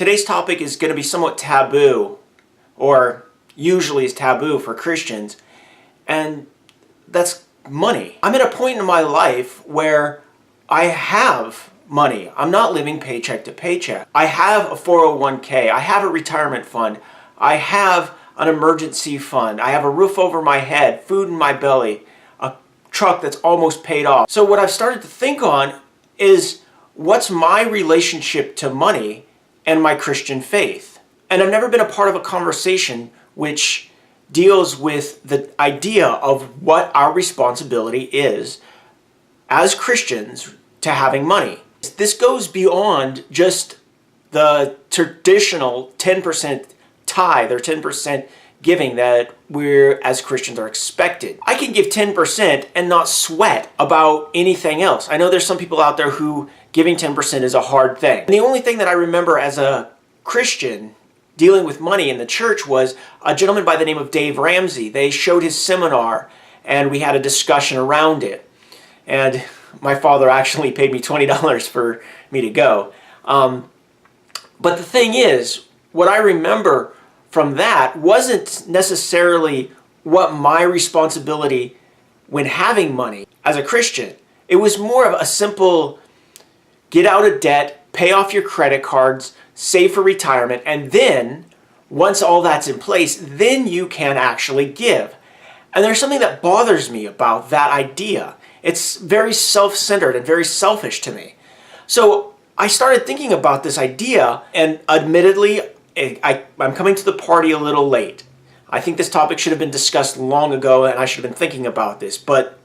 Today's topic is going to be somewhat taboo, or usually is taboo for Christians, and that's money. I'm at a point in my life where I have money. I'm not living paycheck to paycheck. I have a 401k. I have a retirement fund. I have an emergency fund. I have a roof over my head, food in my belly, a truck that's almost paid off. So what I've started to think on is, what's my relationship to money and my Christian faith? And I've never been a part of a conversation which deals with the idea of what our responsibility is as Christians to having money. This goes beyond just the traditional 10% tithe or 10% giving that we're as Christians are expected. I can give 10% and not sweat about anything else. I know there's some people out there who giving 10% is a hard thing. And the only thing that I remember as a Christian dealing with money in the church was a gentleman by the name of Dave Ramsey. They showed his seminar and we had a discussion around it. And my father actually paid me $20 for me to go. But the thing is, what I remember from that wasn't necessarily what my responsibility when having money as a Christian. It was more of a simple get out of debt, pay off your credit cards, save for retirement, and then once all that's in place, then you can actually give. And there's something that bothers me about that idea. It's very self-centered and very selfish to me. So I started thinking about this idea, and admittedly, I'm coming to the party a little late. I think this topic should have been discussed long ago, and I should have been thinking about this, but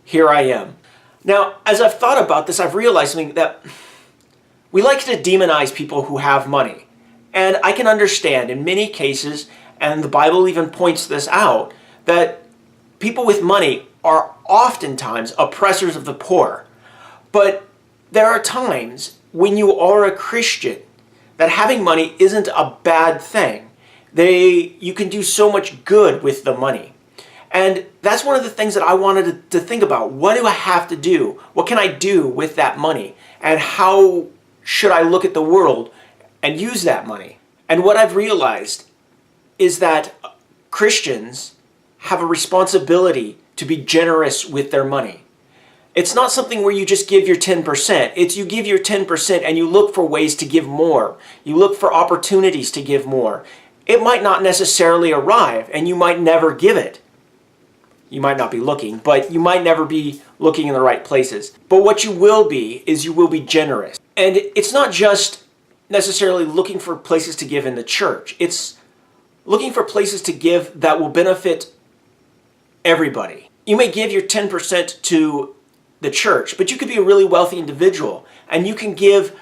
here I am. Now, as I've thought about this, I've realized something, that we like to demonize people who have money. And I can understand in many cases, and the Bible even points this out, that people with money are oftentimes oppressors of the poor. But there are times when you are a Christian that having money isn't a bad thing. You can do so much good with the money. And that's one of the things that I wanted to think about. What do I have to do? What can I do with that money? And how should I look at the world and use that money? And what I've realized is that Christians have a responsibility to be generous with their money. It's not something where you just give your 10%. It's you give your 10% and you look for ways to give more. You look for opportunities to give more. It might not necessarily arrive and you might never give it. You might not be looking, but you might never be looking in the right places. But what you will be is you will be generous. And it's not just necessarily looking for places to give in the church. It's looking for places to give that will benefit everybody. You may give your 10% to the church, but you could be a really wealthy individual and you can give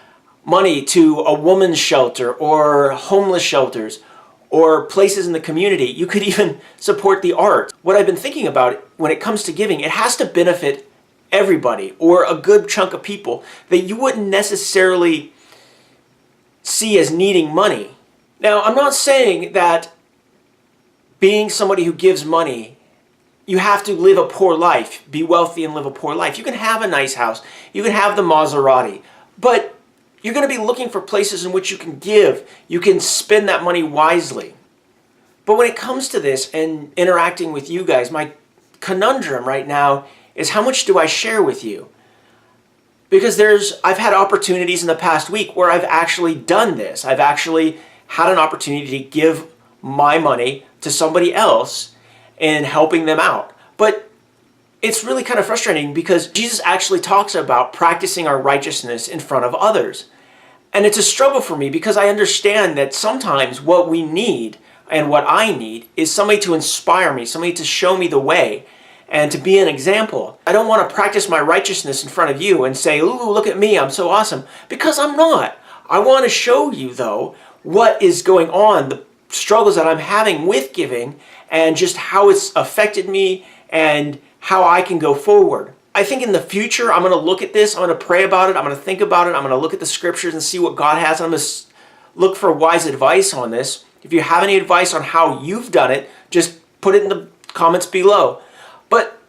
money to a woman's shelter or homeless shelters or places in the community. You could even support the arts. What I've been thinking about when it comes to giving, it has to benefit everybody or a good chunk of people that you wouldn't necessarily see as needing money. Now, I'm not saying that being somebody who gives money, you have to live a poor life, be wealthy and live a poor life. You can have a nice house, you can have the Maserati, but you're going to be looking for places in which you can give. You can spend that money wisely. But when it comes to this and interacting with you guys, my conundrum right now is, how much do I share with you? Because I've had opportunities in the past week where I've actually done this. I've actually had an opportunity to give my money to somebody else and helping them out. But it's really kind of frustrating because Jesus actually talks about practicing our righteousness in front of others. And it's a struggle for me because I understand that sometimes what we need and what I need is somebody to inspire me, somebody to show me the way and to be an example. I don't want to practice my righteousness in front of you and say, ooh, look at me, I'm so awesome, because I'm not. I want to show you, though, what is going on, the struggles that I'm having with giving and just how it's affected me and how I can go forward. I think in the future, I'm going to look at this, I'm going to pray about it, I'm going to think about it, I'm going to look at the scriptures and see what God has. I'm going to look for wise advice on this. If you have any advice on how you've done it, just put it in the comments below. But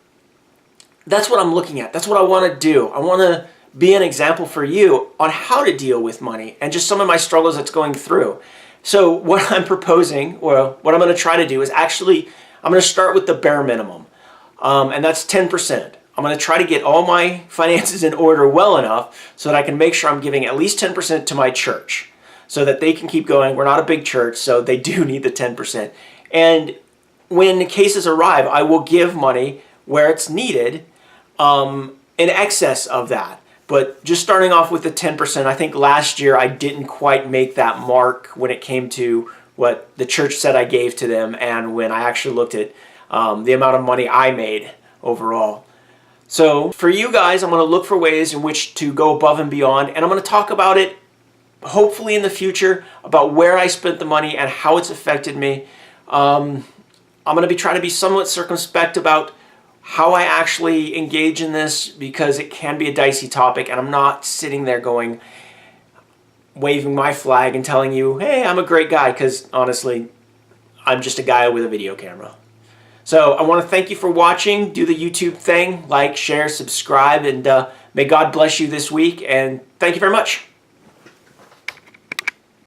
that's what I'm looking at. That's what I want to do. I want to be an example for you on how to deal with money and just some of my struggles that's going through. So what I'm proposing, or what I'm going to try to do, is actually, I'm going to start with the bare minimum, and that's 10%. I'm going to try to get all my finances in order well enough so that I can make sure I'm giving at least 10% to my church so that they can keep going. We're not a big church, so they do need the 10%. And when cases arrive, I will give money where it's needed in excess of that. But just starting off with the 10%, I think last year I didn't quite make that mark when it came to what the church said I gave to them and when I actually looked at the amount of money I made overall. So for you guys, I'm going to look for ways in which to go above and beyond, and I'm going to talk about it hopefully in the future, about where I spent the money and how it's affected me. I'm going to be trying to be somewhat circumspect about how I actually engage in this, because it can be a dicey topic, and I'm not sitting there waving my flag and telling you, hey, I'm a great guy, because honestly, I'm just a guy with a video camera. So I want to thank you for watching. Do the YouTube thing, like, share, subscribe, and may God bless you this week, and thank you very much.